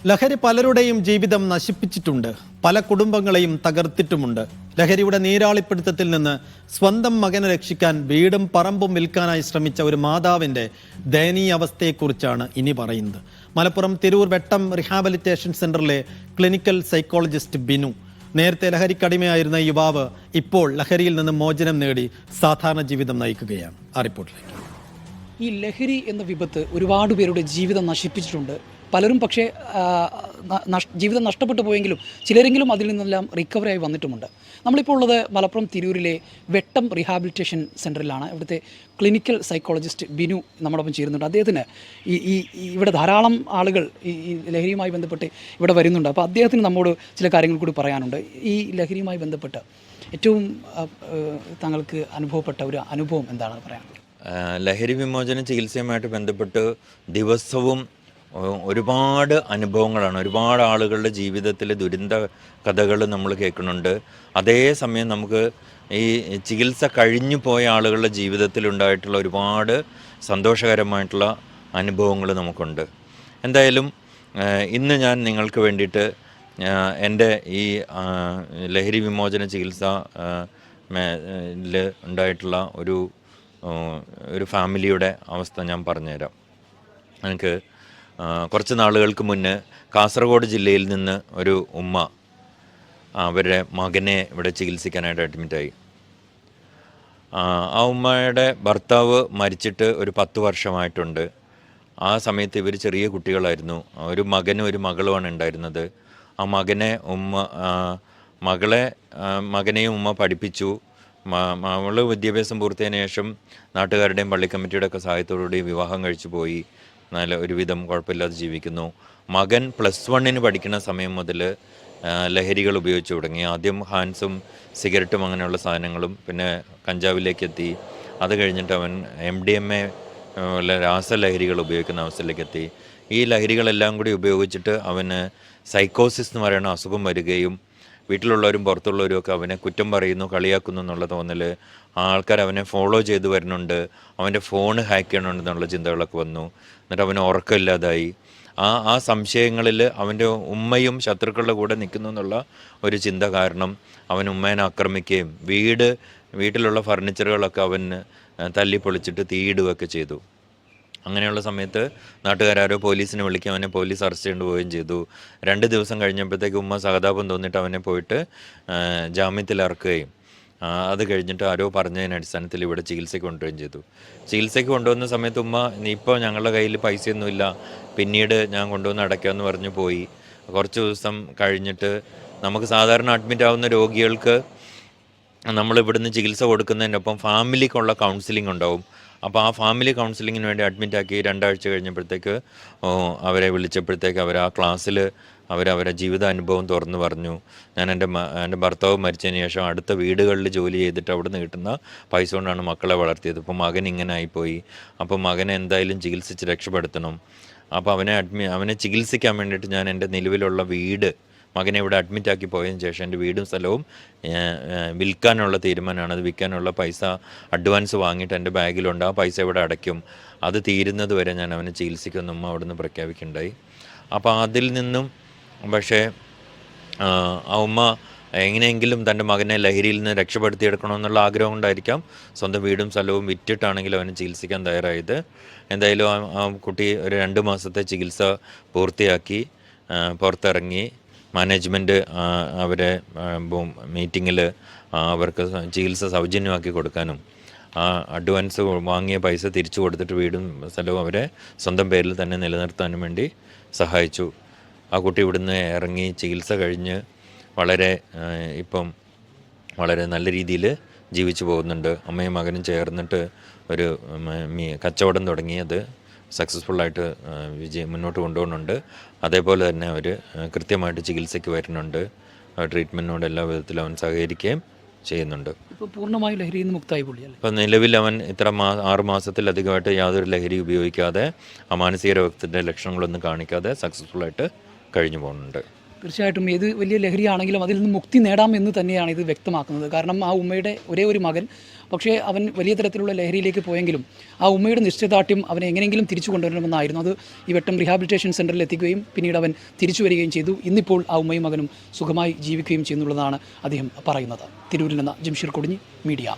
ലഹരി പലരുടെയും ജീവിതം നശിപ്പിച്ചിട്ടുണ്ട്. പല കുടുംബങ്ങളെയും തകർത്തിട്ടുമുണ്ട്. ലഹരിയുടെ നീരാളിപ്പിടുത്തത്തിൽ നിന്ന് സ്വന്തം മകനെ രക്ഷിക്കാൻ വീടും പറമ്പും വിൽക്കാനായി ശ്രമിച്ച ഒരു മാതാവിന്റെ ദയനീയ അവസ്ഥയെക്കുറിച്ചാണ് ഇനി പറയുന്നത്. മലപ്പുറം തിരൂർ വെട്ടം റീഹാബിലിറ്റേഷൻ സെന്ററിലെ ക്ലിനിക്കൽ സൈക്കോളജിസ്റ്റ് ബിനു. നേരത്തെ ലഹരിക്കടിമയായിരുന്ന യുവാവ് ഇപ്പോൾ ലഹരിയിൽ നിന്ന് മോചനം നേടി സാധാരണ ജീവിതം നയിക്കുകയാണ്. ആ റിപ്പോർട്ടിലേക്ക്. ഈ ലഹരി എന്ന വിപത്ത് ഒരുപാട് പേരുടെ ജീവിതം നശിപ്പിച്ചിട്ടുണ്ട്. പലരും പക്ഷേ ജീവിതം നഷ്ടപ്പെട്ടു പോയെങ്കിലും ചിലരെങ്കിലും അതിൽ നിന്നെല്ലാം റിക്കവറായി വന്നിട്ടുമുണ്ട്. നമ്മളിപ്പോൾ ഉള്ളത് മലപ്പുറം തിരൂരിലെ വെട്ടം റീഹാബിലിറ്റേഷൻ സെൻറ്ററിലാണ്. ഇവിടുത്തെ ക്ലിനിക്കൽ സൈക്കോളജിസ്റ്റ് ബിനു നമ്മോടൊപ്പം ചേരുന്നുണ്ട്. അദ്ദേഹത്തിന് ഈ ഇവിടെ ധാരാളം ആളുകൾ ഈ ലഹരിയുമായി ബന്ധപ്പെട്ട് ഇവിടെ വരുന്നുണ്ട്. അപ്പോൾ അദ്ദേഹത്തിന് നമ്മോട് ചില കാര്യങ്ങൾ കൂടി പറയാനുണ്ട്. ഈ ലഹരിയുമായി ബന്ധപ്പെട്ട് ഏറ്റവും താങ്കൾക്ക് അനുഭവപ്പെട്ട ഒരു അനുഭവം എന്താണ് പറയാനുള്ളത്? ലഹരി വിമോചന ചികിത്സയുമായിട്ട് ബന്ധപ്പെട്ട് ദിവസവും ഒരുപാട് അനുഭവങ്ങളാണ്. ഒരുപാട് ആളുകളുടെ ജീവിതത്തിലെ ദുരന്ത കഥകൾ നമ്മൾ കേൾക്കുന്നുണ്ട്. അതേസമയം നമുക്ക് ഈ ചികിത്സ കഴിഞ്ഞു പോയ ആളുകളുടെ ജീവിതത്തിലുണ്ടായിട്ടുള്ള ഒരുപാട് സന്തോഷകരമായിട്ടുള്ള അനുഭവങ്ങൾ നമുക്കുണ്ട്. എന്തായാലും ഇന്ന് ഞാൻ നിങ്ങൾക്ക് വേണ്ടിയിട്ട് എൻ്റെ ഈ ലഹരി വിമോചന ചികിത്സ ഉണ്ടായിട്ടുള്ള ഒരു ഫാമിലിയുടെ അവസ്ഥ ഞാൻ പറഞ്ഞുതരാം. എനിക്ക് കുറച്ച് നാളുകൾക്ക് മുന്നേ കാസർഗോഡ് ജില്ലയിൽ നിന്ന് ഒരു ഉമ്മ അവരുടെ മകനെ ഇവിടെ ചികിത്സിക്കാനായിട്ട് അഡ്മിറ്റായി. ആ ഉമ്മയുടെ ഭർത്താവ് മരിച്ചിട്ട് ഒരു 10 വർഷമായിട്ടുണ്ട്. ആ സമയത്ത് ഇവർ ചെറിയ കുട്ടികളായിരുന്നു. ഒരു മകനും ഒരു മകളുമാണ് ഉണ്ടായിരുന്നത്. ആ മകനെയും ഉമ്മ പഠിപ്പിച്ചു. അവൾ വിദ്യാഭ്യാസം പൂർത്തിയായതിനു ശേഷം നാട്ടുകാരുടെയും പള്ളി കമ്മിറ്റിയുടെ ഒക്കെ സഹായത്തോടുകൂടി വിവാഹം കഴിച്ചു പോയി. നല്ല ഒരുവിധം കുഴപ്പമില്ലാതെ ജീവിക്കുന്നു. മകൻ +1 പഠിക്കുന്ന സമയം മുതൽ ലഹരികൾ ഉപയോഗിച്ച് തുടങ്ങി. ആദ്യം ഹാൻസും സിഗരറ്റും അങ്ങനെയുള്ള സാധനങ്ങളും, പിന്നെ കഞ്ചാവിലേക്ക് എത്തി. അത് കഴിഞ്ഞിട്ട് അവൻ MDMA രാസലഹരികൾ ഉപയോഗിക്കുന്ന അവസ്ഥയിലേക്ക് എത്തി. ഈ ലഹരികളെല്ലാം കൂടി ഉപയോഗിച്ചിട്ട് അവന് സൈക്കോസിസ് എന്ന് പറയുന്ന അസുഖം വരികയും വീട്ടിലുള്ളവരും പുറത്തുള്ളവരും ഒക്കെ അവനെ കുറ്റം പറയുന്നു, കളിയാക്കുന്നു എന്നുള്ള തോന്നൽ. ആൾക്കാർ അവനെ ഫോളോ ചെയ്ത് വരുന്നുണ്ട്, അവൻ്റെ ഫോൺ ഹാക്ക് ചെയ്യണമെന്നുള്ള ചിന്തകളൊക്കെ വന്നു. എന്നിട്ട് അവന് ഉറക്കമില്ലാതായി. ആ സംശയങ്ങളിൽ അവൻ്റെ ഉമ്മയും ശത്രുക്കളുടെ കൂടെ നിൽക്കുന്നു എന്നുള്ള ഒരു ചിന്ത കാരണം അവൻ ഉമ്മേനെ ആക്രമിക്കുകയും വീട്ടിലുള്ള ഫർണിച്ചറുകളൊക്കെ അവന് തല്ലിപ്പൊളിച്ചിട്ട് തീയിടുകയൊക്കെ ചെയ്തു. അങ്ങനെയുള്ള സമയത്ത് നാട്ടുകാരോ പോലീസിനെ വിളിക്കുക, അവനെ പോലീസ് അറസ്റ്റ് ചെയ്തു പോവുകയും ചെയ്തു. 2 ദിവസം കഴിഞ്ഞപ്പോഴത്തേക്ക് ഉമ്മ സഹതാപം തോന്നിയിട്ട് അവനെ പോയിട്ട് ജാമ്യത്തിൽ ഇറക്കുകയും അത് കഴിഞ്ഞിട്ട് ആരോ പറഞ്ഞതിന് അടിസ്ഥാനത്തിൽ ഇവിടെ ചികിത്സയ്ക്ക് കൊണ്ടുവരികയും ചെയ്തു. ചികിത്സയ്ക്ക് കൊണ്ടുവന്ന സമയത്ത് ഉമ്മ, ഇപ്പോൾ ഞങ്ങളുടെ കയ്യിൽ പൈസയൊന്നുമില്ല, പിന്നീട് ഞാൻ കൊണ്ടുവന്ന് അടയ്ക്കാമെന്ന് പറഞ്ഞു പോയി. കുറച്ച് ദിവസം കഴിഞ്ഞിട്ട് നമുക്ക് സാധാരണ അഡ്മിറ്റ് ആവുന്ന രോഗികൾക്ക് നമ്മളിവിടുന്ന് ചികിത്സ കൊടുക്കുന്നതിനൊപ്പം ഫാമിലിക്കുള്ള കൗൺസിലിംഗ് ഉണ്ടാവും. അപ്പോൾ ആ ഫാമിലി കൗൺസിലിങ്ങിന് വേണ്ടി അഡ്മിറ്റാക്കി 2 ആഴ്ച കഴിഞ്ഞപ്പോഴത്തേക്ക് അവരെ വിളിച്ചപ്പോഴത്തേക്ക് അവർ ആ ക്ലാസ്സിൽ അവരെ ജീവിതാനുഭവം തുറന്നു പറഞ്ഞു. ഞാൻ എൻ്റെ ഭർത്താവ് മരിച്ചതിന് ശേഷം അടുത്ത വീടുകളിൽ ജോലി ചെയ്തിട്ട് അവിടെ നിന്ന് കിട്ടുന്ന പൈസ കൊണ്ടാണ് മക്കളെ വളർത്തിയത്. ഇപ്പോൾ മകൻ ഇങ്ങനെ ആയിപ്പോയി. അപ്പോൾ മകനെ എന്തായാലും ചികിത്സിച്ച് രക്ഷപ്പെടുത്തണം. അപ്പോൾ അവനെ ചികിത്സിക്കാൻ വേണ്ടിയിട്ട് ഞാൻ എൻ്റെ നിലവിലുള്ള വീട്, മകനെ ഇവിടെ അഡ്മിറ്റാക്കി പോയതിന് ശേഷം എൻ്റെ വീടും സ്ഥലവും വിൽക്കാനുള്ള തീരുമാനമാണ്. അത് വിൽക്കാനുള്ള പൈസ അഡ്വാൻസ് വാങ്ങിയിട്ട് എൻ്റെ ബാഗിലുണ്ട്. ആ പൈസ ഇവിടെ അടയ്ക്കും. അത് തീരുന്നത് വരെ ഞാൻ അവനെ ചികിത്സിക്കുമെന്ന് ഉമ്മ അവിടെ നിന്ന് പ്രഖ്യാപിക്കുകയുണ്ടായി. അപ്പോൾ അതിൽ നിന്നും പക്ഷേ ആ ഉമ്മ എങ്ങനെയെങ്കിലും തൻ്റെ മകനെ ലഹരിയിൽ നിന്ന് രക്ഷപ്പെടുത്തിയെടുക്കണമെന്നുള്ള ആഗ്രഹം കൊണ്ടായിരിക്കാം സ്വന്തം വീടും സ്ഥലവും വിറ്റിട്ടാണെങ്കിലും അവനെ ചികിത്സിക്കാൻ തയ്യാറായത്. എന്തായാലും ആ കുട്ടി ഒരു 2 മാസത്തെ ചികിത്സ പൂർത്തിയാക്കി പുറത്തിറങ്ങി. മാനേജ്മെൻറ്റ് അവരെ മീറ്റിങ്ങിൽ അവർക്ക് ചികിത്സ സൗജന്യമാക്കി കൊടുക്കാനും അഡ്വാൻസ് വാങ്ങിയ പൈസ തിരിച്ചു കൊടുത്തിട്ട് വീടും സ്ഥലവും അവരെ സ്വന്തം പേരിൽ തന്നെ നിലനിർത്താനും വേണ്ടി സഹായിച്ചു. ആ കുട്ടി ഇവിടുന്ന് ഇറങ്ങി ചികിത്സ കഴിഞ്ഞ് ഇപ്പം വളരെ നല്ല രീതിയിൽ ജീവിച്ചു പോകുന്നുണ്ട്. അമ്മയും മകനും ചേർന്നിട്ട് ഒരു കച്ചവടം തുടങ്ങിയത് സക്സസ്ഫുള്ളായിട്ട് മുന്നോട്ട് കൊണ്ടുപോകുന്നുണ്ട്. അതേപോലെ തന്നെ അവർ കൃത്യമായിട്ട് ചികിത്സയ്ക്ക് വരുന്നുണ്ട്. ട്രീറ്റ്മെൻറ്റിനോട് എല്ലാ വിധത്തിലും അവൻ സഹകരിക്കുകയും ചെയ്യുന്നുണ്ട്. ഇപ്പോൾ പൂർണ്ണമായി ലഹരിയിൽ നിന്ന് മുക്തമായി പുള്ളിയല്ലേ? ഇപ്പം നിലവിൽ അവൻ 6 മാസത്തിലധികമായിട്ട് യാതൊരു ലഹരി ഉപയോഗിക്കാതെ, ആ മാനസിക രോഗത്തിൻ്റെ ലക്ഷണങ്ങളൊന്നും കാണിക്കാതെ സക്സസ്ഫുള്ളായിട്ട് കഴിഞ്ഞു പോകുന്നുണ്ട്. തീർച്ചയായിട്ടും ഏത് വലിയ ലഹരിയാണെങ്കിലും അതിൽ നിന്ന് മുക്തി നേടാമെന്ന് തന്നെയാണ് ഇത് വ്യക്തമാക്കുന്നത്. കാരണം ആ ഉമ്മയുടെ ഒരേ ഒരു മകൻ, പക്ഷേ അവൻ വലിയ തരത്തിലുള്ള ലഹരിയിലേക്ക് പോയെങ്കിലും ആ ഉമ്മയുടെ നിശ്ചയദാർഢ്യം അവനെ എങ്ങനെയെങ്കിലും തിരിച്ചു കൊണ്ടുവരണമെന്നായിരുന്നു. അത് ഈ വെട്ടം റീഹാബിലിറ്റേഷൻ സെൻറ്ററിൽ എത്തിക്കുകയും പിന്നീട് അവൻ തിരിച്ചു വരികയും ചെയ്തു. ഇന്നിപ്പോൾ ആ ഉമ്മയും മകനും സുഖമായി ജീവിക്കുകയും ചെയ്യുന്നുള്ളതാണ് അദ്ദേഹം പറയുന്നത്. തിരൂരിൽ നിന്ന് ജംഷീർ കൊടിഞ്ഞി, മീഡിയ.